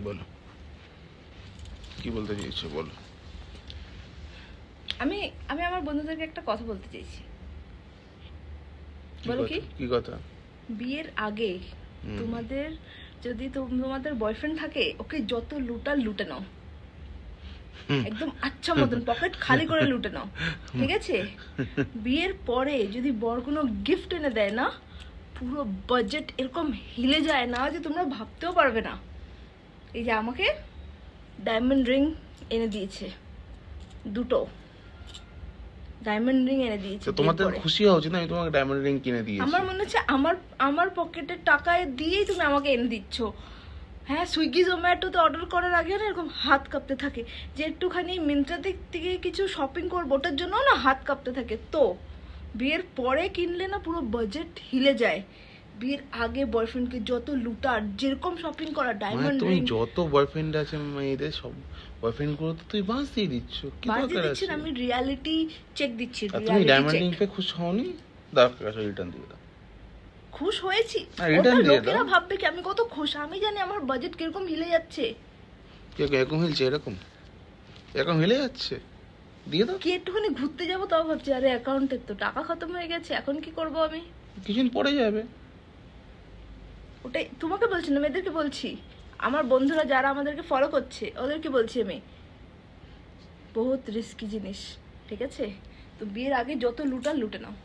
বলো কি বলতে চাইছো, বলো। আমি আমি আমার বন্ধুদেরকে একটা কথা বলতে চাইছি। বলো কি? কি কথা? বিয়ের আগে তোমাদের যদি তোমাদের বয়ফ্রেন্ড থাকে, ওকে যত লুটে নাও, একদম আচ্ছা মতন পকেট খালি করে লুটে নাও, ঠিক আছে? বিয়ের পরে যদি বর কোনো গিফট এনে দেয় না, পুরো বাজেট এরকম হিলে যায় না যে তোমরা ভাবতেও পারবে না। এই যে আমাকে ডায়মন্ড রিং এনে দিয়েছে, 2টো ডায়মন্ড রিং এনে দিয়েছে। তোমাদের খুশি হওয়া উচিত না, আমি তোমাকে ডায়মন্ড রিং কিনে দিয়েছি। আমার মনে হচ্ছে আমার পকেটের টাকায় দিয়েই তুমি আমাকে এনে দিচ্ছ। হ্যাঁ, সুইগি জোম্যাটোতে অর্ডার করার আগে না এরকম হাত কাঁপতে থাকে যে একটুখানি মিন্ত্রা থেকে কিছু শপিং করবো, ওটার জন্য না হাত কাঁপতে থাকে। তো বিয়ের পরে কিনলে না পুরো বাজেট হিলে যায়। বিয়ের আগে বয়ফ্রেন্ডকে যত লুটার, যেরকম শপিং করা, ডায়মন্ড তুমি রিং। যত বয়ফ্রেন্ড আছে মেয়েদের, সব বয়ফ্রেন্ড গুলো তো তুই বাস দিয়ে দিচ্ছ, কি দরকার আছে? আমি রিয়ালিটি চেক দিচ্ছি। তুমি ডায়মন্ড রিং পে খুশ হওনি, দরকার আছে রিটার্ন দিয়ে দাও। খুশ হয়েছি, লোকেরা ভাববে কি আমি কত খুশ। আমি জানি আমার বাজেট কিরকম হিলে যাচ্ছে। এরকম হিলছে, এরকম হিলে যাচ্ছে, দিয়ে দাও। কি একটুখানি ঘুরতে যাবো তাও ভাবছি আরে অ্যাকাউন্টের তো টাকা খতম হয়ে গেছে, এখন কি করব আমি? কিছুদিন পরে যাবে। ওটাই তোমাকে বলছি না, মেয়েদেরকে বলছি। আমার বন্ধুরা যারা আমাদেরকে ফলো করছে ওদেরকে বলছি আমি, বহুত রিস্কি জিনিস, ঠিক আছে? তো বিয়ের আগে যত লুটে নাও।